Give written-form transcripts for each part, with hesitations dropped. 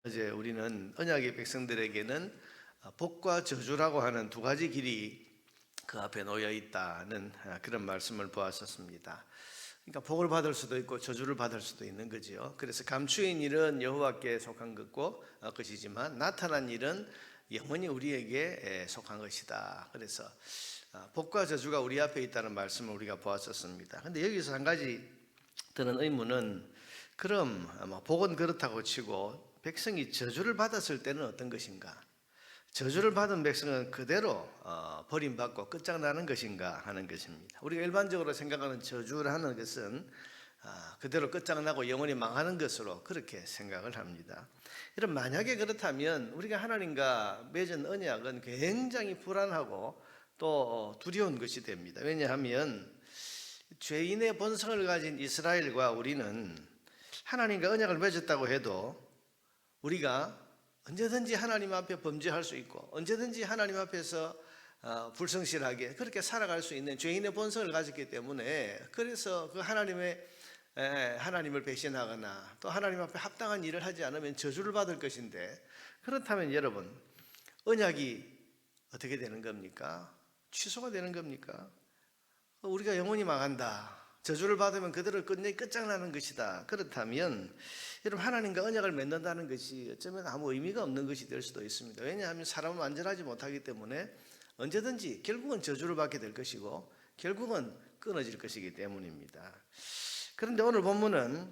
어제 우리는 언약의 백성들에게는 복과 저주라고 하는 두 가지 길이 그 앞에 놓여 있다는 그런 말씀을 보았었습니다. 그러니까 복을 받을 수도 있고 저주를 받을 수도 있는 거지요. 그래서 감추인 일은 여호와께 속한 것이지만 나타난 일은 영원히 우리에게 속한 것이다. 그래서 복과 저주가 우리 앞에 있다는 말씀을 우리가 보았었습니다. 그런데 여기서 한 가지 드는 의문은, 그럼 복은 그렇다고 치고 백성이 저주를 받았을 때는 어떤 것인가? 저주를 받은 백성은 그대로 버림받고 끝장나는 것인가 하는 것입니다. 우리가 일반적으로 생각하는 저주라는 것은 그대로 끝장나고 영원히 망하는 것으로 그렇게 생각을 합니다. 이런 만약에 그렇다면 우리가 하나님과 맺은 언약은 굉장히 불안하고 또 두려운 것이 됩니다. 왜냐하면 죄인의 본성을 가진 이스라엘과 우리는 하나님과 언약을 맺었다고 해도 우리가 언제든지 하나님 앞에 범죄할 수 있고 언제든지 하나님 앞에서 불성실하게 그렇게 살아갈 수 있는 죄인의 본성을 가졌기 때문에, 그래서 그 하나님을 배신하거나 또 하나님 앞에 합당한 일을 하지 않으면 저주를 받을 것인데, 그렇다면 여러분, 언약이 어떻게 되는 겁니까? 취소가 되는 겁니까? 우리가 영원히 망한다, 저주를 받으면 그대로 끝장나는 것이다. 그렇다면 여러분, 하나님과 언약을 맺는다는 것이 어쩌면 아무 의미가 없는 것이 될 수도 있습니다. 왜냐하면 사람은 완전하지 못하기 때문에 언제든지 결국은 저주를 받게 될 것이고 결국은 끊어질 것이기 때문입니다. 그런데 오늘 본문은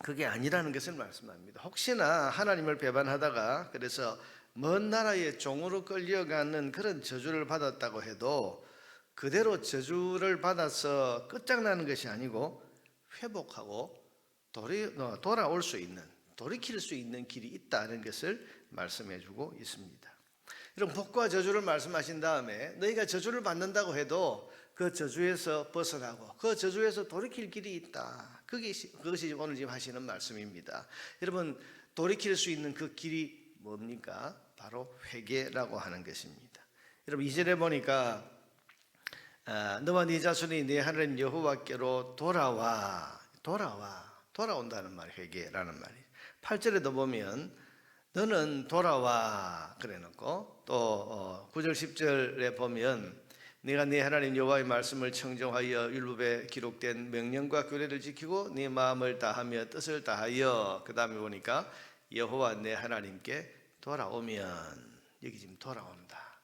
그게 아니라는 것을 말씀합니다. 혹시나 하나님을 배반하다가 그래서 먼 나라의 종으로 끌려가는 그런 저주를 받았다고 해도 그대로 저주를 받아서 끝장나는 것이 아니고 회복하고 돌아올 수 있는, 돌이킬 수 있는 길이 있다는 것을 말씀해 주고 있습니다. 이런 복과 저주를 말씀하신 다음에 너희가 저주를 받는다고 해도 그 저주에서 벗어나고 그 저주에서 돌이킬 길이 있다, 그것이 오늘 지금 하시는 말씀입니다. 여러분, 돌이킬 수 있는 그 길이 뭡니까? 바로 회개라고 하는 것입니다. 여러분, 2절에 보니까 너와 네 자손이 네 하나님 여호와께로 돌아온다는 말, 회개라는 말이. 8절에도 보면 너는 돌아와 그래 놓고, 또 9절 10절에 보면 네가 네 하나님 여호와의 말씀을 청정하여 율법에 기록된 명령과 규례를 지키고 네 마음을 다하며 뜻을 다하여, 그 다음에 보니까 여호와 내 하나님께 돌아오면, 여기 지금 돌아온다.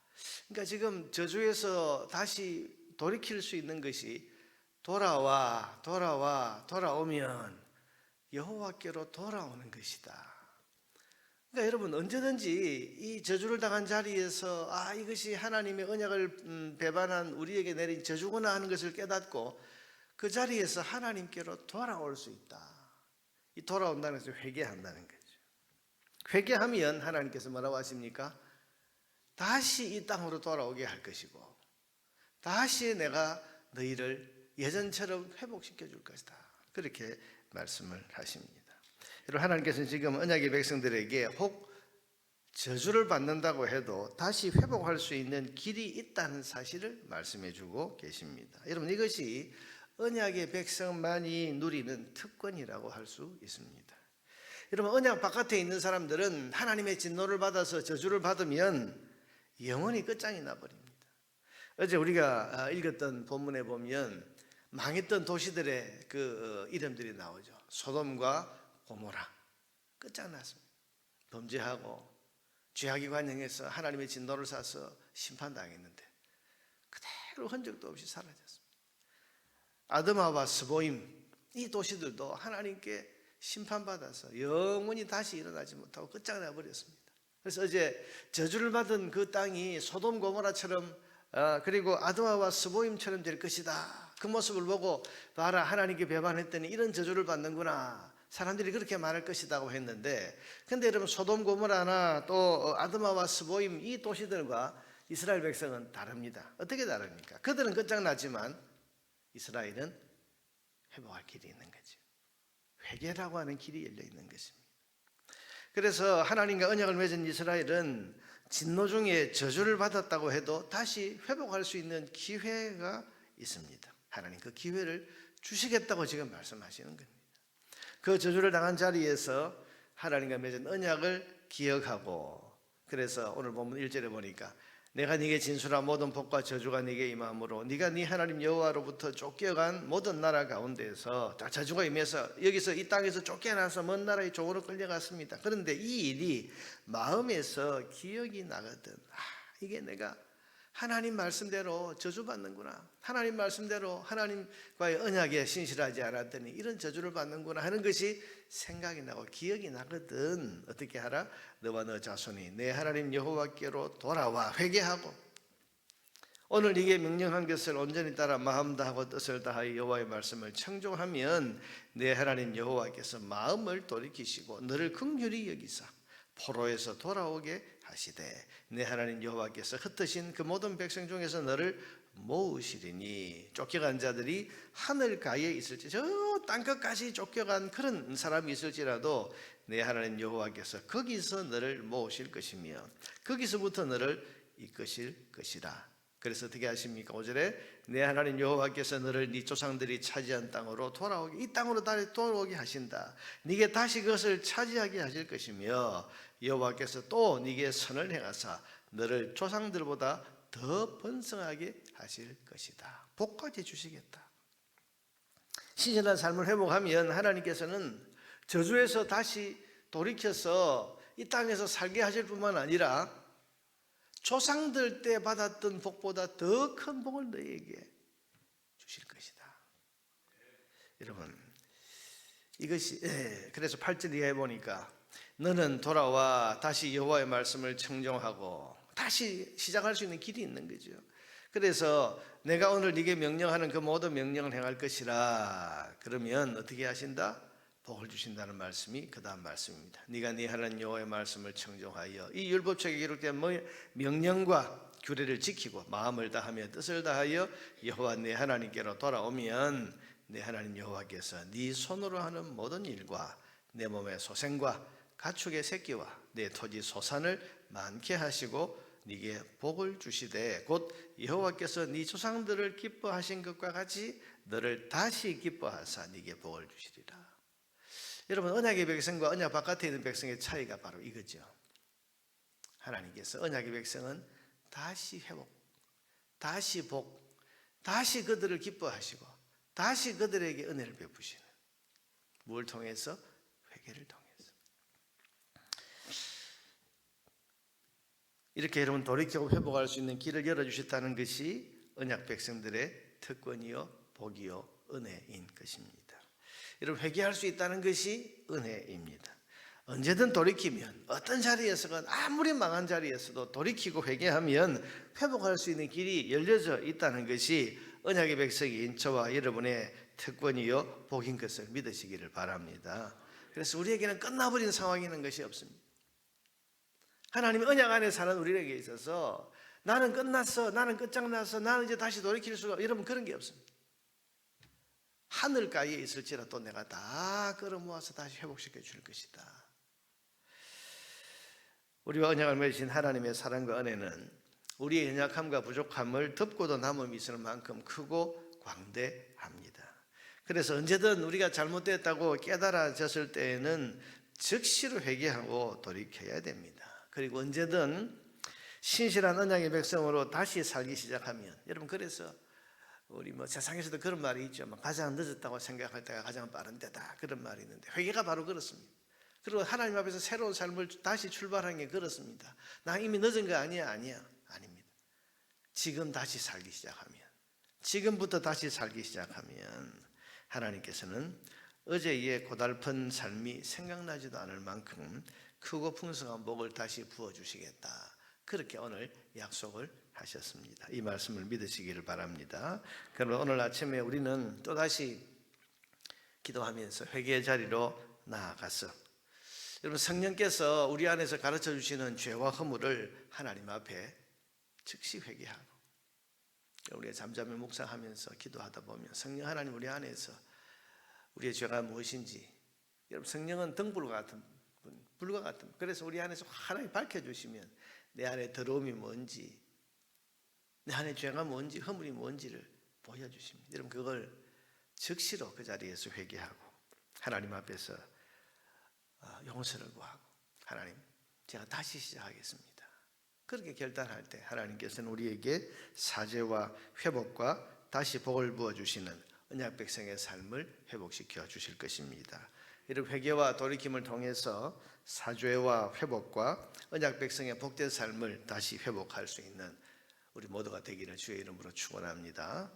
그러니까 지금 저주에서 다시 돌이킬 수 있는 것이 돌아오면 여호와께로 돌아오는 것이다. 그러니까 여러분, 언제든지 이 저주를 당한 자리에서 이것이 하나님의 언약을 배반한 우리에게 내린 저주구나 하는 것을 깨닫고 그 자리에서 하나님께로 돌아올 수 있다. 이 돌아온다는 것을 회개한다는 거죠. 회개하면 하나님께서 뭐라고 하십니까? 다시 이 땅으로 돌아오게 할 것이고 다시 내가 너희를 예전처럼 회복시켜 줄 것이다, 그렇게 말씀을 하십니다. 여러분, 하나님께서는 지금 언약의 백성들에게 혹 저주를 받는다고 해도 다시 회복할 수 있는 길이 있다는 사실을 말씀해 주고 계십니다. 여러분, 이것이 언약의 백성만이 누리는 특권이라고 할 수 있습니다. 여러분, 언약 바깥에 있는 사람들은 하나님의 진노를 받아서 저주를 받으면 영원히 끝장이 나버립니다. 어제 우리가 읽었던 본문에 보면 망했던 도시들의 그 이름들이 나오죠. 소돔과 고모라, 끝장났습니다. 범죄하고 죄악이 관영해서 하나님의 진노를 사서 심판당했는데 그대로 흔적도 없이 사라졌습니다. 아드마와 스보임, 이 도시들도 하나님께 심판받아서 영원히 다시 일어나지 못하고 끝장나 버렸습니다. 그래서 어제 저주를 받은 그 땅이 소돔 고모라처럼 그리고 아드마와 스보임처럼 될 것이다, 그 모습을 보고 봐라, 하나님께 배반했더니 이런 저주를 받는구나, 사람들이 그렇게 말할 것이라고 했는데, 근데 여러분, 소돔 고모라나 또 아드마와 스보임, 이 도시들과 이스라엘 백성은 다릅니다. 어떻게 다릅니까? 그들은 끝장났지만 이스라엘은 회복할 길이 있는 거죠. 회개라고 하는 길이 열려 있는 것입니다. 그래서 하나님과 언약을 맺은 이스라엘은 진노 중에 저주를 받았다고 해도 다시 회복할 수 있는 기회가 있습니다. 하나님 그 기회를 주시겠다고 지금 말씀하시는 겁니다. 그 저주를 당한 자리에서 하나님과 맺은 언약을 기억하고, 그래서 오늘 본문 1절에 보니까 내가 네게 진술한 모든 복과 저주가 네게 임함으로 네가 네 하나님 여호와로부터 쫓겨간 모든 나라 가운데에서 다 저주가 임해서 여기서 이 땅에서 쫓겨나서 먼 나라의 종으로 끌려갔습니다. 그런데 이 일이 마음에서 기억이 나거든. 이게 내가 하나님 말씀대로 저주받는구나, 하나님 말씀대로 하나님과의 언약에 신실하지 않았더니 이런 저주를 받는구나 하는 것이 생각이 나고 기억이 나거든. 어떻게 하라? 너와 너 자손이 내 하나님 여호와께로 돌아와 회개하고 오늘 네게 명령한 것을 온전히 따라 마음 다하고 뜻을 다하여 여호와의 말씀을 청종하면 내 하나님 여호와께서 마음을 돌이키시고 너를 긍휼히 여기사 포로에서 돌아오게 하시되 내 하나님 여호와께서 흩으신 그 모든 백성 중에서 너를 모으시리니. 쫓겨간 자들이 하늘가에 있을지 저 땅끝까지 쫓겨간 그런 사람이 있을지라도 내 하나님 여호와께서 거기서 너를 모으실 것이며 거기서부터 너를 이끄실 것이라. 그래서 어떻게 하십니까? 5절에 내 하나님 여호와께서 너를 네 조상들이 차지한 땅으로 돌아오게, 이 땅으로 다시 돌아오게 하신다. 네게 다시 그것을 차지하게 하실 것이며 여호와께서 또 네게 선을 행하사 너를 조상들보다 더 번성하게 하실 것이다. 복까지 주시겠다. 신실한 삶을 회복하면 하나님께서는 저주에서 다시 돌이켜서 이 땅에서 살게 하실 뿐만 아니라 조상들 때 받았던 복보다 더 큰 복을 너희에게 주실 것이다. 여러분, 이것이 그래서 8절 이하에 보니까 너는 돌아와 다시 여호와의 말씀을 청종하고 다시 시작할 수 있는 길이 있는 거죠. 그래서 내가 오늘 네게 명령하는 그 모든 명령을 행할 것이라. 그러면 어떻게 하신다? 복을 주신다는 말씀이 그 다음 말씀입니다. 네가 네 하나님 여호와의 말씀을 청종하여 이 율법책에 기록된 명령과 규례를 지키고 마음을 다하며 뜻을 다하여 여호와 네 하나님께로 돌아오면 내 하나님 여호와께서 네 손으로 하는 모든 일과 내 몸의 소생과 가축의 새끼와 내 토지 소산을 많게 하시고 네게 복을 주시되 곧 여호와께서 네 조상들을 기뻐하신 것과 같이 너를 다시 기뻐하사 네게 복을 주시리라. 여러분, 언약의 백성과 언약 바깥에 있는 백성의 차이가 바로 이거죠. 하나님께서 언약의 백성은 다시 회복, 다시 복, 다시 그들을 기뻐하시고 다시 그들에게 은혜를 베푸시는, 무엇을 통해서? 회개를 통해서. 이렇게 여러분 돌이키고 회복할 수 있는 길을 열어주셨다는 것이 언약 백성들의 특권이요 복이요 은혜인 것입니다. 여러분, 회개할 수 있다는 것이 은혜입니다. 언제든 돌이키면, 어떤 자리에서건 아무리 망한 자리에서도 돌이키고 회개하면 회복할 수 있는 길이 열려져 있다는 것이 언약의 백성인 저와 여러분의 특권이요 복인 것을 믿으시기를 바랍니다. 그래서 우리에게는 끝나버린 상황이 있는 것이 없습니다. 하나님의 언약 안에 사는 우리에게 있어서 나는 끝났어, 나는 끝장났어, 나는 이제 다시 돌이킬 수가, 여러분 그런 게 없습니다. 하늘가에 있을지라도 내가 다 끌어모아서 다시 회복시켜 줄 것이다. 우리와 언약을 맺으신 하나님의 사랑과 은혜는 우리의 연약함과 부족함을 덮고도 남음이 있을 만큼 크고 광대합니다. 그래서 언제든 우리가 잘못됐다고 깨달아졌을 때에는 즉시로 회개하고 돌이켜야 됩니다. 그리고 언제든 신실한 언약의 백성으로 다시 살기 시작하면, 여러분 그래서 우리 세상에서도 그런 말이 있죠. 가장 늦었다고 생각할 때가 가장 빠른 때다, 그런 말이 있는데 회개가 바로 그렇습니다. 그리고 하나님 앞에서 새로운 삶을 다시 출발하는 게 그렇습니다. 나 이미 늦은 거 아니야? 아닙니다. 지금 다시 살기 시작하면, 지금부터 다시 살기 시작하면 하나님께서는 어제의 고달픈 삶이 생각나지도 않을 만큼 크고 풍성한 복을 다시 부어주시겠다, 그렇게 오늘 약속을 하셨습니다. 이 말씀을 믿으시기를 바랍니다. 그러면 오늘 아침에 우리는 또다시 기도하면서 회개의 자리로 나아가서 여러분 성령께서 우리 안에서 가르쳐 주시는 죄와 허물을 하나님 앞에 즉시 회개하고, 우리가 잠잠히 묵상하면서 기도하다 보면 성령 하나님 우리 안에서 우리의 죄가 무엇인지, 여러분 성령은 등불과 같은 분, 불과 같은 분, 그래서 우리 안에서 하나님 밝혀주시면 내 안에 더러움이 뭔지, 내 안에 죄가 뭔지, 허물이 뭔지를 보여주십니다. 여러분 그걸 즉시로 그 자리에서 회개하고 하나님 앞에서 용서를 구하고 하나님 제가 다시 시작하겠습니다. 그렇게 결단할 때 하나님께서는 우리에게 사죄와 회복과 다시 복을 부어주시는 언약 백성의 삶을 회복시켜 주실 것입니다. 이런 회개와 돌이킴을 통해서 사죄와 회복과 언약 백성의 복된 삶을 다시 회복할 수 있는 우리 모두가 되기를 주의 이름으로 축원합니다.